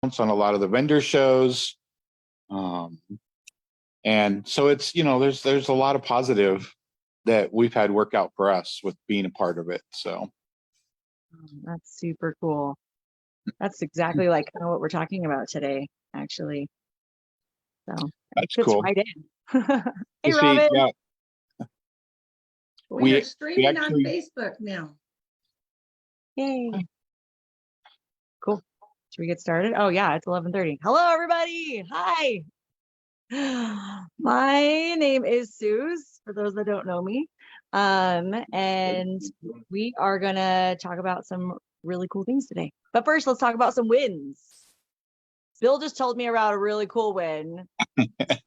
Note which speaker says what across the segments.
Speaker 1: on a lot of the vendor shows. And so it's, there's a lot of positive that we've had work out for us with being a part of it. So
Speaker 2: that's super cool. That's exactly like kind of what we're talking about today, actually. So
Speaker 1: that's
Speaker 2: fits
Speaker 1: cool.
Speaker 2: right in. Hey,
Speaker 1: See,
Speaker 2: Robin.
Speaker 1: yeah.
Speaker 3: We are streaming on Facebook now.
Speaker 2: Yay. Cool. Should we get started? Oh yeah, it's 11:30. Hello, everybody. Hi. My name is Suze, for those that don't know me. And we are gonna talk about some really cool things today. But first, let's talk about some wins. Bill just told me about a really cool win. Bill,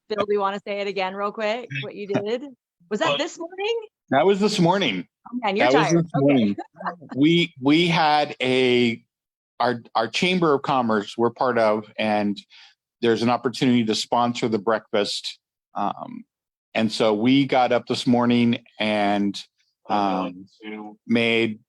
Speaker 2: do you want to say it again real quick? What you did? Was that this morning?
Speaker 1: That was this morning.
Speaker 2: Oh man, you're tired.
Speaker 1: Okay. We had our Chamber of Commerce we're part of, and there's an opportunity to sponsor the breakfast. And so we got up this morning and made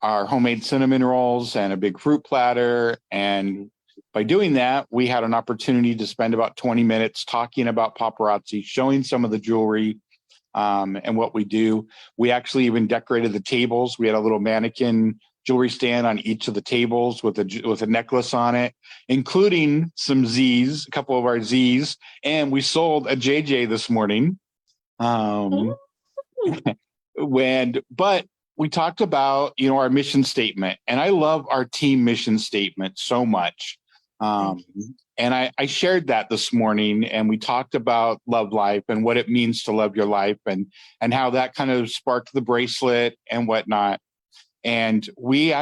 Speaker 1: our homemade cinnamon rolls and a big fruit platter. And by doing that, we had an opportunity to spend about 20 minutes talking about paparazzi, showing some of the jewelry and what we do. We actually even decorated the tables. We had a little mannequin jewelry stand on each of the tables with a necklace on it, including some Z's, a couple of our Z's, and we sold a JJ this morning. But we talked about our mission statement, and I love our team mission statement so much. And I shared that this morning, and we talked about love life and what it means to love your life, and how that kind of sparked the bracelet and whatnot. And we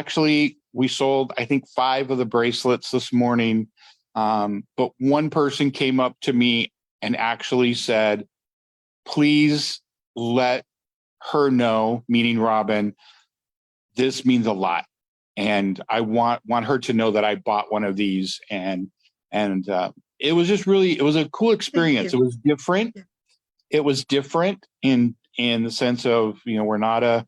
Speaker 1: sold, I think, 5 of the bracelets this morning. But one person came up to me and actually said, please let her know, meaning Robin, this means a lot. And I want her to know that I bought one of these. And it was just it was a cool experience. It was different. It was different in the sense of, we're not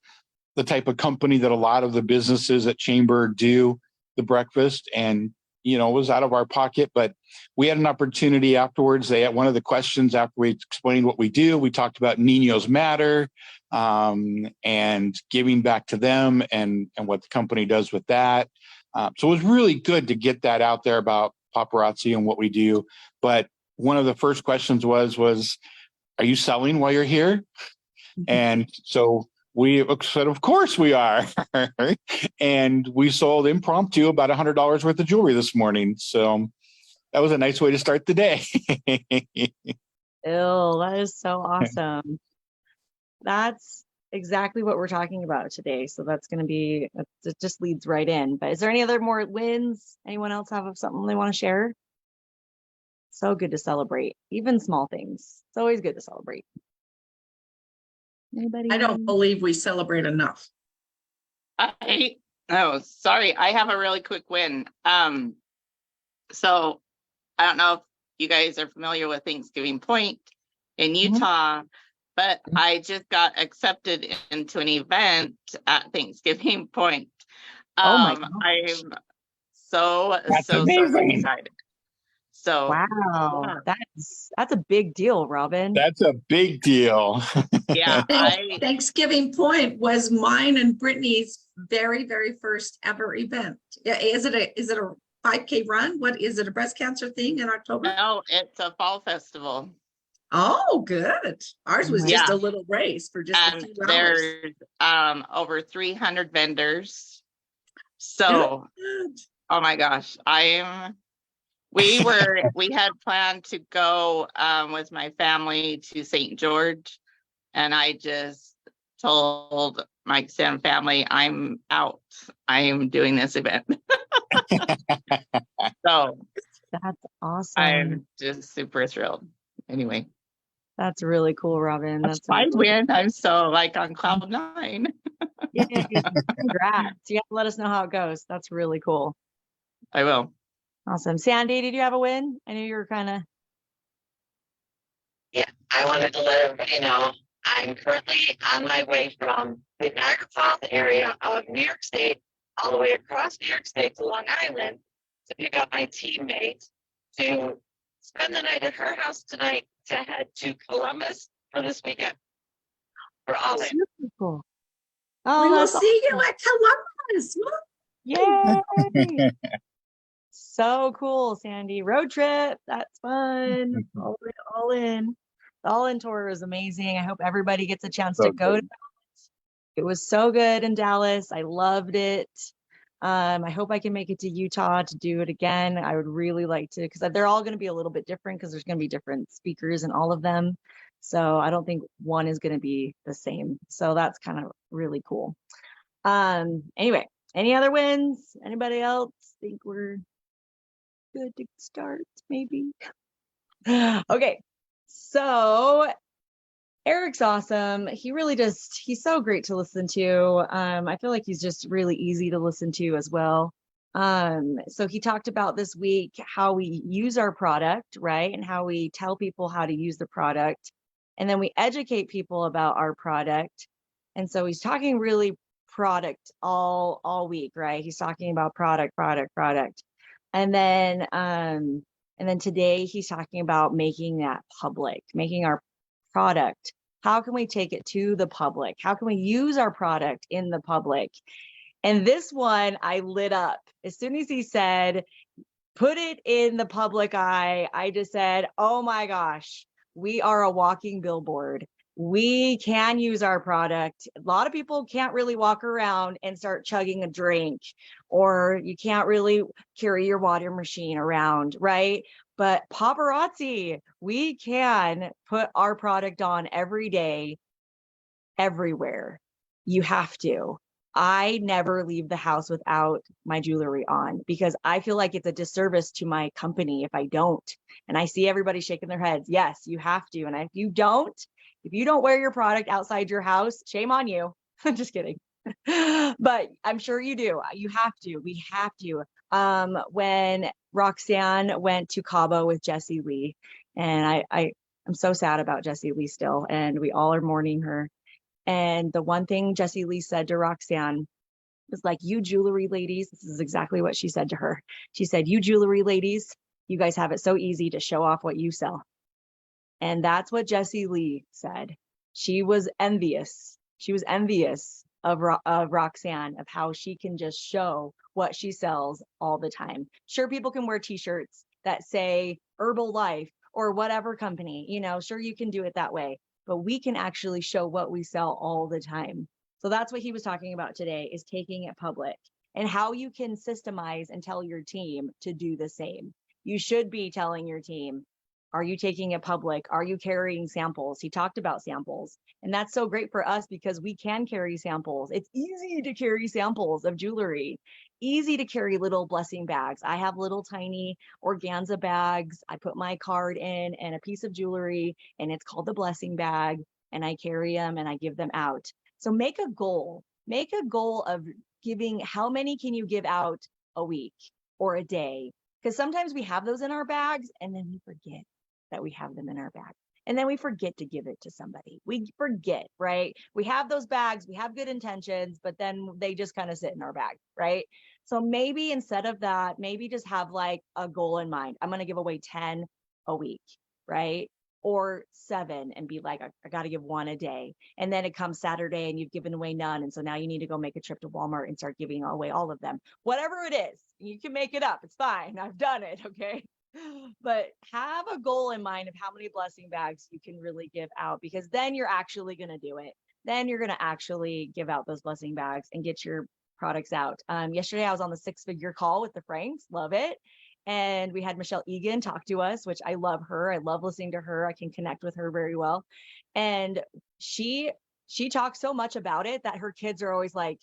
Speaker 1: the type of company that a lot of the businesses at Chamber do the breakfast, and it was out of our pocket, but we had an opportunity afterwards. They had one of the questions after we explained what we do. We talked about Niños Matter and giving back to them and what the company does with that. So it was really good to get that out there about paparazzi and what we do. But one of the first questions was, are you selling while you're here? And so we said, of course we are. And we sold impromptu about $100 worth of jewelry this morning. So that was a nice way to start the day.
Speaker 2: That is so awesome. That's exactly what we're talking about today. So that's going to be, it just leads right in. But is there any other more wins? Anyone else have something they want to share? So good to celebrate, even small things. It's always good to celebrate. Anybody?
Speaker 3: I don't believe we celebrate enough.
Speaker 4: Sorry. I have a really quick win. So I don't know if you guys are familiar with Thanksgiving Point in Utah, but I just got accepted into an event at Thanksgiving Point.
Speaker 2: Oh my gosh.
Speaker 4: I'm so excited. So
Speaker 2: wow, that's a big deal, Robin.
Speaker 1: That's a big deal.
Speaker 4: Yeah.
Speaker 3: Thanksgiving Point was mine and Brittany's very, very first ever event. Yeah, is it a 5K run? What is it, a breast cancer thing in October?
Speaker 4: No, it's a fall festival.
Speaker 3: Oh, good. Ours was just a little race for just a few hours.
Speaker 4: There's over 300 vendors. So, oh my gosh, we had planned to go with my family to St. George, and I just told my extended family, I'm out. I am doing this event. So
Speaker 2: that's awesome.
Speaker 4: I'm just super thrilled. Anyway.
Speaker 2: That's really cool, Robin.
Speaker 4: That's my win. I'm so on cloud 9.
Speaker 2: Yay. Congrats. You have to let us know how it goes. That's really cool.
Speaker 4: I will.
Speaker 2: Awesome. Sandy, did you have a win? I knew you were kind of.
Speaker 5: Yeah, I wanted to let everybody know I'm currently on my way from the Niagara Falls area of New York State all the way across New York State to Long Island to pick up my teammate to spend the night at her house tonight to head to Columbus for this weekend. We're all in.
Speaker 2: Super cool.
Speaker 3: We
Speaker 2: Oh,
Speaker 3: will
Speaker 2: that's
Speaker 3: see you at Columbus. Woo!
Speaker 2: Yay! So cool, Sandy. Road trip. That's fun. All in. The All In tour is amazing. I hope everybody gets a chance to go to that. It was so good in Dallas. I loved it. I hope I can make it to Utah to do it again. I would really like to, because they're all going to be a little bit different because there's going to be different speakers in all of them. So I don't think one is going to be the same. So that's kind of really cool. Anyway, any other wins? Anybody else think we're good to start? Maybe. Okay. So Eric's awesome. He really just, he's so great to listen to. I feel like he's just really easy to listen to as well. So he talked about this week how we use our product, right? And how we tell people how to use the product. And then we educate people about our product. And so he's talking really product all week, right? He's talking about product. And then today he's talking about making that public, making our product. How can we take it to the public? How can we use our product in the public? And this one I lit up. As soon as he said, put it in the public eye, I just said, oh my gosh, we are a walking billboard. We can use our product. A lot of people can't really walk around and start chugging a drink, or you can't really carry your water machine around, right? But paparazzi, we can put our product on every day, everywhere. You have to. I never leave the house without my jewelry on because I feel like it's a disservice to my company if I don't. And I see everybody shaking their heads. Yes, you have to. And if you don't wear your product outside your house, shame on you. I'm just kidding. But I'm sure you do. You have to. We have to. When Roxanne went to Cabo with Jessie Lee, and I'm so sad about Jessie Lee still, and we all are mourning her. And the one thing Jessie Lee said to Roxanne was like, you jewelry ladies, this is exactly what she said to her. She said, you jewelry ladies, you guys have it so easy to show off what you sell. And that's what Jessie Lee said. She was envious. She was envious of Roxanne, of how she can just show what she sells all the time. Sure, people can wear t-shirts that say Herbalife or whatever company, sure you can do it that way, but we can actually show what we sell all the time. So that's what he was talking about today, is taking it public and how you can systemize and tell your team to do the same. You should be telling your team, are you taking it public? Are you carrying samples? He talked about samples. And that's so great for us because we can carry samples. It's easy to carry samples of jewelry, easy to carry little blessing bags. I have little tiny organza bags. I put my card in and a piece of jewelry, and it's called the blessing bag. And I carry them and I give them out. So make a goal. Make a goal of giving. How many can you give out a week or a day? Because sometimes we have those in our bags and then we forget that we have them in our bag. And then we forget to give it to somebody. We forget, right? We have those bags, we have good intentions, but then they just kind of sit in our bag, right? So maybe instead of that, maybe just have like a goal in mind. I'm going to give away 10 a week, right? Or 7 and be like, I got to give 1 a day. And then it comes Saturday and you've given away none. And so now you need to go make a trip to Walmart and start giving away all of them. Whatever it is, you can make it up. It's fine. I've done it. Okay. But have a goal in mind of how many blessing bags you can really give out, because then you're actually going to do it. Then you're going to actually give out those blessing bags and get your products out. Yesterday, I was on the 6-figure call with the Franks. Love it. And we had Michelle Egan talk to us, which I love her. I love listening to her. I can connect with her very well. And she talks so much about it that her kids are always like,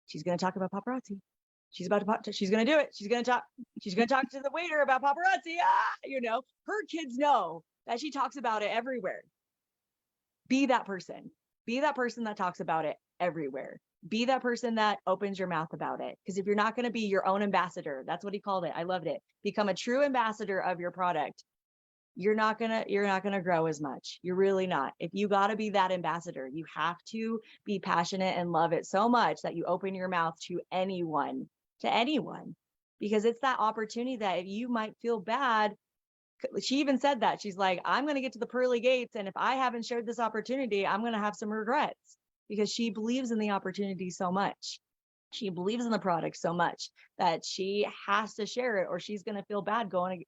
Speaker 2: she's going to talk about paparazzi. She's going to do it. She's going to talk to the waiter about paparazzi. Her kids know that she talks about it everywhere. Be that person. Be that person that talks about it everywhere. Be that person that opens your mouth about it. Because if you're not going to be your own ambassador, that's what he called it. I loved it. Become a true ambassador of your product. You're not gonna grow as much. You're really not. If you got to be that ambassador, you have to be passionate and love it so much that you open your mouth to anyone. because it's that opportunity that if you might feel bad. She even said that. She's like, I'm going to get to the pearly gates, and if I haven't shared this opportunity, I'm going to have some regrets, because she believes in the opportunity so much. She believes in the product so much that she has to share it, or she's going to feel bad going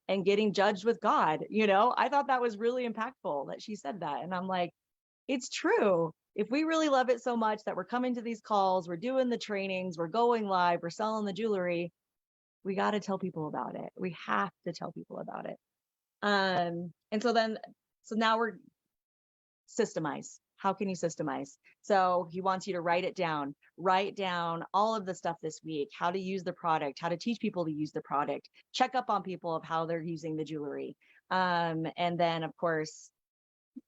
Speaker 2: and getting judged with God. I thought that was really impactful that she said that. And I'm like, it's true. If we really love it so much that we're coming to these calls, we're doing the trainings, we're going live, we're selling the jewelry, we got to tell people about it. We have to tell people about it. And so now we're systemize. How can you systemize? So he wants you to write down all of the stuff this week, how to use the product, how to teach people to use the product, check up on people of how they're using the jewelry. And then of course,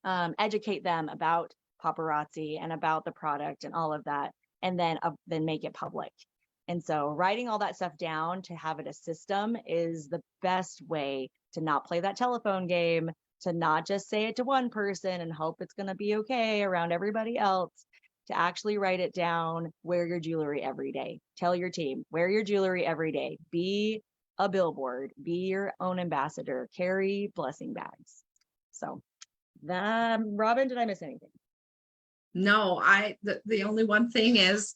Speaker 2: educate them about paparazzi and about the product and all of that. And then make it public. And so writing all that stuff down to have it a system is the best way to not play that telephone game, to not just say it to one person and hope it's going to be okay around everybody else, to actually write it down, wear your jewelry every day. Tell your team, wear your jewelry every day. Be a billboard, be your own ambassador, carry blessing bags. So Robin, did I miss anything?
Speaker 3: No, the only one thing is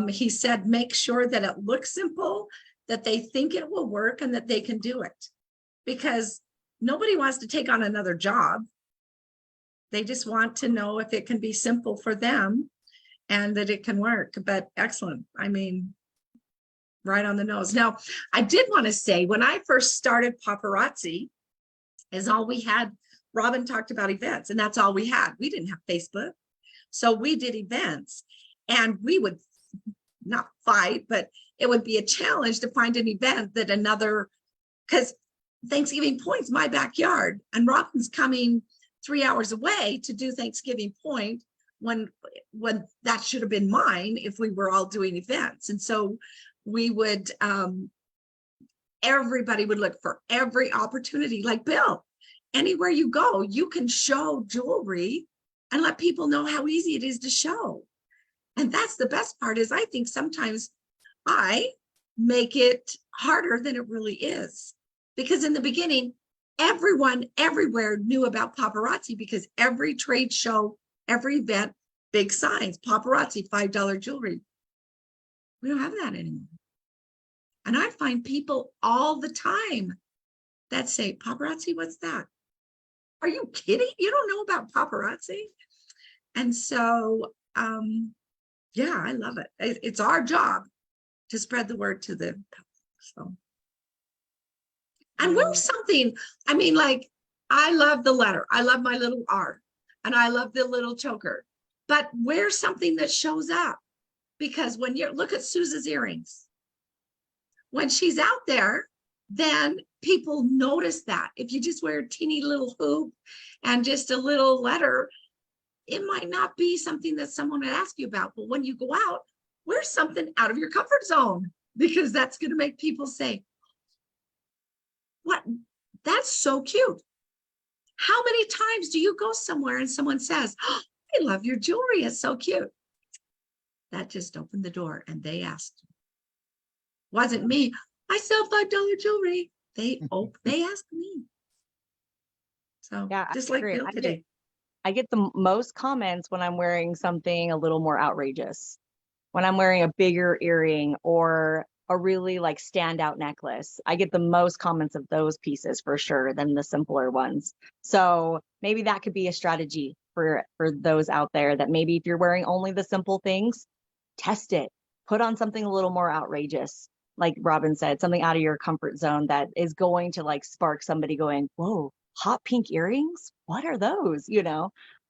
Speaker 3: he said, make sure that it looks simple, that they think it will work, and that they can do it, because nobody wants to take on another job. They just want to know if it can be simple for them and that it can work. But excellent. I mean, right on the nose. Now, I did want to say, when I first started paparazzi, is all we had. Robin talked about events, and that's all we had. We didn't have Facebook. So we did events, and we would not fight, but it would be a challenge to find an event that because Thanksgiving Point's my backyard, and Robin's coming 3 hours away to do Thanksgiving Point when that should have been mine if we were all doing events. And so we would, everybody would look for every opportunity. Like, Bill, anywhere you go, you can show jewelry and let people know how easy it is to show. And that's the best part, is I think sometimes I make it harder than it really is. Because in the beginning, everyone everywhere knew about paparazzi, because every trade show, every event, big signs, paparazzi, $5 jewelry. We don't have that anymore. And I find people all the time that say, paparazzi, what's that? Are you kidding? You don't know about paparazzi? And so, yeah, I love it. It's our job to spread the word to the public. So, and wear something. I mean, like, I love the letter. I love my little R, and I love the little choker. But wear something that shows up, because when you look at Susan's earrings, when she's out there, then people notice that. If you just wear a teeny little hoop and just a little letter, it might not be something that someone would ask you about. But when you go out, wear something out of your comfort zone, because that's going to make people say, what? That's so cute. How many times do you go somewhere and someone says, oh, I love your jewelry, it's so cute? That just opened the door, and they asked. Wasn't me. I sell $5 jewelry. They asked me. So
Speaker 2: Yeah,
Speaker 3: just like Bill today.
Speaker 2: I get the most comments when I'm wearing something a little more outrageous, when I'm wearing a bigger earring or a really like standout necklace. I get the most comments of those pieces for sure than the simpler ones. So maybe that could be a strategy for those out there, that maybe if you're wearing only the simple things, test it, put on something a little more outrageous. Like Robin said, something out of your comfort zone that is going to like spark somebody going, whoa, hot pink earrings? What are those?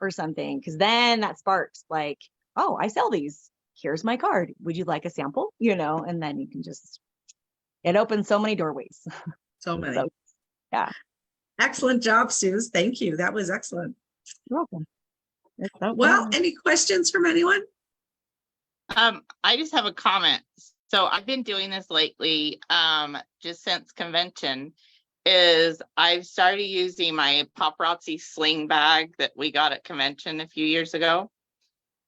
Speaker 2: Or something. Because then that sparks like, oh, I sell these. Here's my card. Would you like a sample? And then you can it opens so many doorways.
Speaker 3: So many.
Speaker 2: So, yeah.
Speaker 3: Excellent job, Suze. Thank you. That was excellent.
Speaker 2: You're welcome.
Speaker 3: Well, any questions from anyone?
Speaker 4: I just have a comment. So I've been doing this lately, just since convention, is I've started using my paparazzi sling bag that we got at convention a few years ago.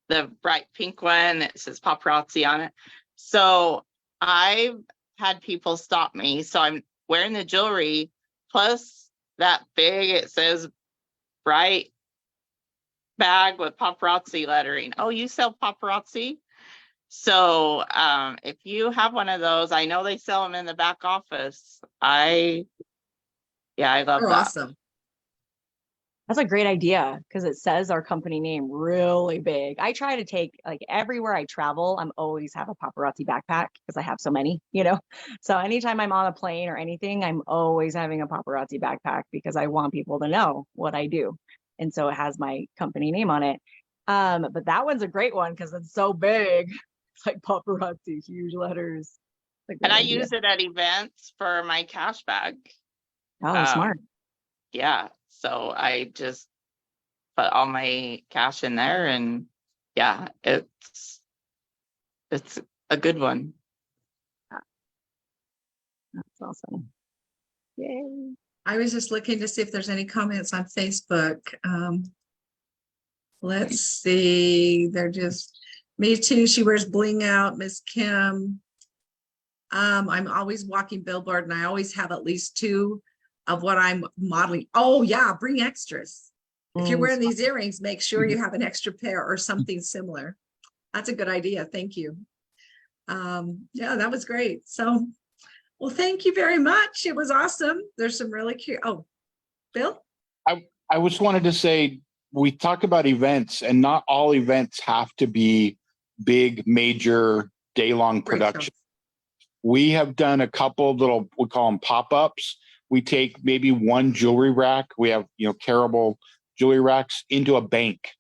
Speaker 4: The bright pink one that says paparazzi on it. So I've had people stop me. So I'm wearing the jewelry plus that big, it says bright bag with paparazzi lettering. Oh, you sell paparazzi? So if you have one of those, I know they sell them in the back office. I love
Speaker 3: They're
Speaker 4: that.
Speaker 3: awesome.
Speaker 2: That's a great idea because it says our company name really big. I try to take like everywhere I travel, I'm always have a paparazzi backpack because I have so many, you know. So anytime I'm on a plane or anything, I'm always having a paparazzi backpack because I want people to know what I do. And so it has my company name on it. But that one's a great one because it's so big. It's like paparazzi, huge letters. It's a
Speaker 4: And
Speaker 2: great
Speaker 4: I
Speaker 2: idea.
Speaker 4: use it at events for my cash bag.
Speaker 2: Oh, smart.
Speaker 4: Yeah. So I just put all my cash in there, and yeah, it's a good one.
Speaker 2: That's awesome. Yay.
Speaker 3: I was just looking to see if there's any comments on Facebook. Let's see. They're just, me too. She wears bling out, Miss Kim. I'm always walking billboard and I always have at least 2 of what I'm modeling. Oh yeah, bring extras. If you're wearing these earrings, make sure you have an extra pair or something similar. That's a good idea. Thank you. Yeah, that was great. So, well, thank you very much. It was awesome. There's some really cute. Oh, Bill?
Speaker 1: I just wanted to say, we talk about events, and not all events have to be big, major, day-long
Speaker 3: Great
Speaker 1: production.
Speaker 3: show.
Speaker 1: We have done a couple little, we call them pop-ups. We take maybe one jewelry rack. We have, carable jewelry racks into a bank,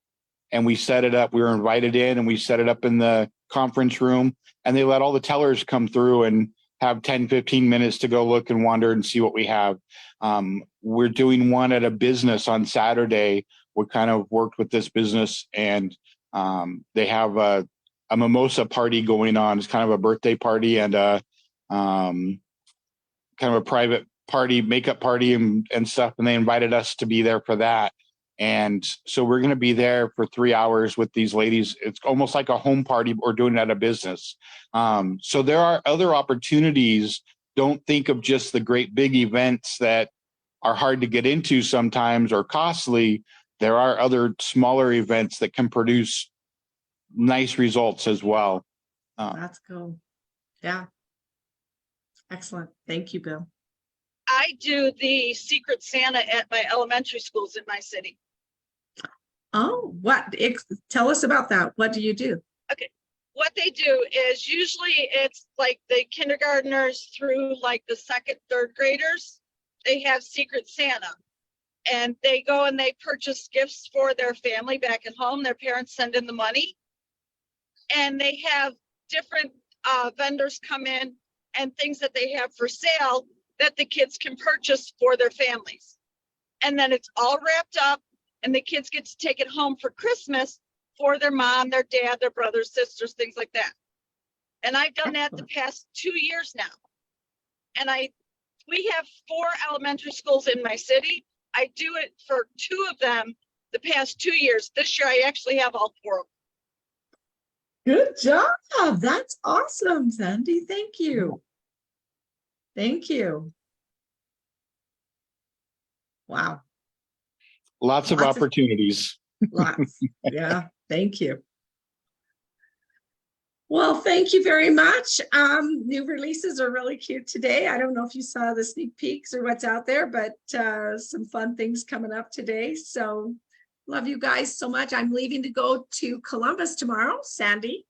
Speaker 1: and we set it up. We were invited in, and we set it up in the conference room, and they let all the tellers come through and have 10, 15 minutes to go look and wander and see what we have. We're doing one at a business on Saturday. We kind of worked with this business, and they have a mimosa party going on. It's kind of a birthday party and a kind of a private party, makeup party and stuff. And they invited us to be there for that. And so we're going to be there for 3 hours with these ladies. It's almost like a home party. We're doing it at a business. So there are other opportunities. Don't think of just the great big events that are hard to get into sometimes or costly. There are other smaller events that can produce nice results as well.
Speaker 3: That's cool. Yeah. Excellent. Thank you, Bill.
Speaker 5: I do the Secret Santa at my elementary schools in my city.
Speaker 3: Oh, tell us about that. What do you do?
Speaker 5: What they do is usually it's like the kindergartners through like the 2nd, 3rd graders. They have Secret Santa, and they go and they purchase gifts for their family back at home. Their parents send in the money, and they have different vendors come in and things that they have for sale that the kids can purchase for their families. And then it's all wrapped up, and the kids get to take it home for Christmas for their mom, their dad, their brothers, sisters, things like that. And I've done that the past 2 years now. And we have 4 elementary schools in my city. I do it for 2 of them the past 2 years. This year, I actually have all 4 of them.
Speaker 3: Good job. That's awesome, Sandy. Thank you. Thank you. Wow.
Speaker 1: Lots of opportunities.
Speaker 3: Lots. Yeah. Thank you. Well, thank you very much. New releases are really cute today. I don't know if you saw the sneak peeks or what's out there, but some fun things coming up today. So love you guys so much. I'm leaving to go to Columbus tomorrow. Sandy,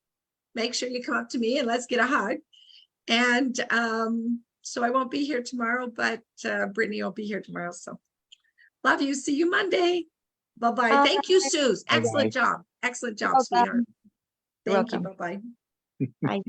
Speaker 3: make sure you come up to me and let's get a hug. And so I won't be here tomorrow, but Brittany will be here tomorrow. So love you. See you Monday. Bye-bye. Thank you, Suze. Excellent job. Excellent job, sweetheart. Thank you. Bye-bye.
Speaker 2: Bye.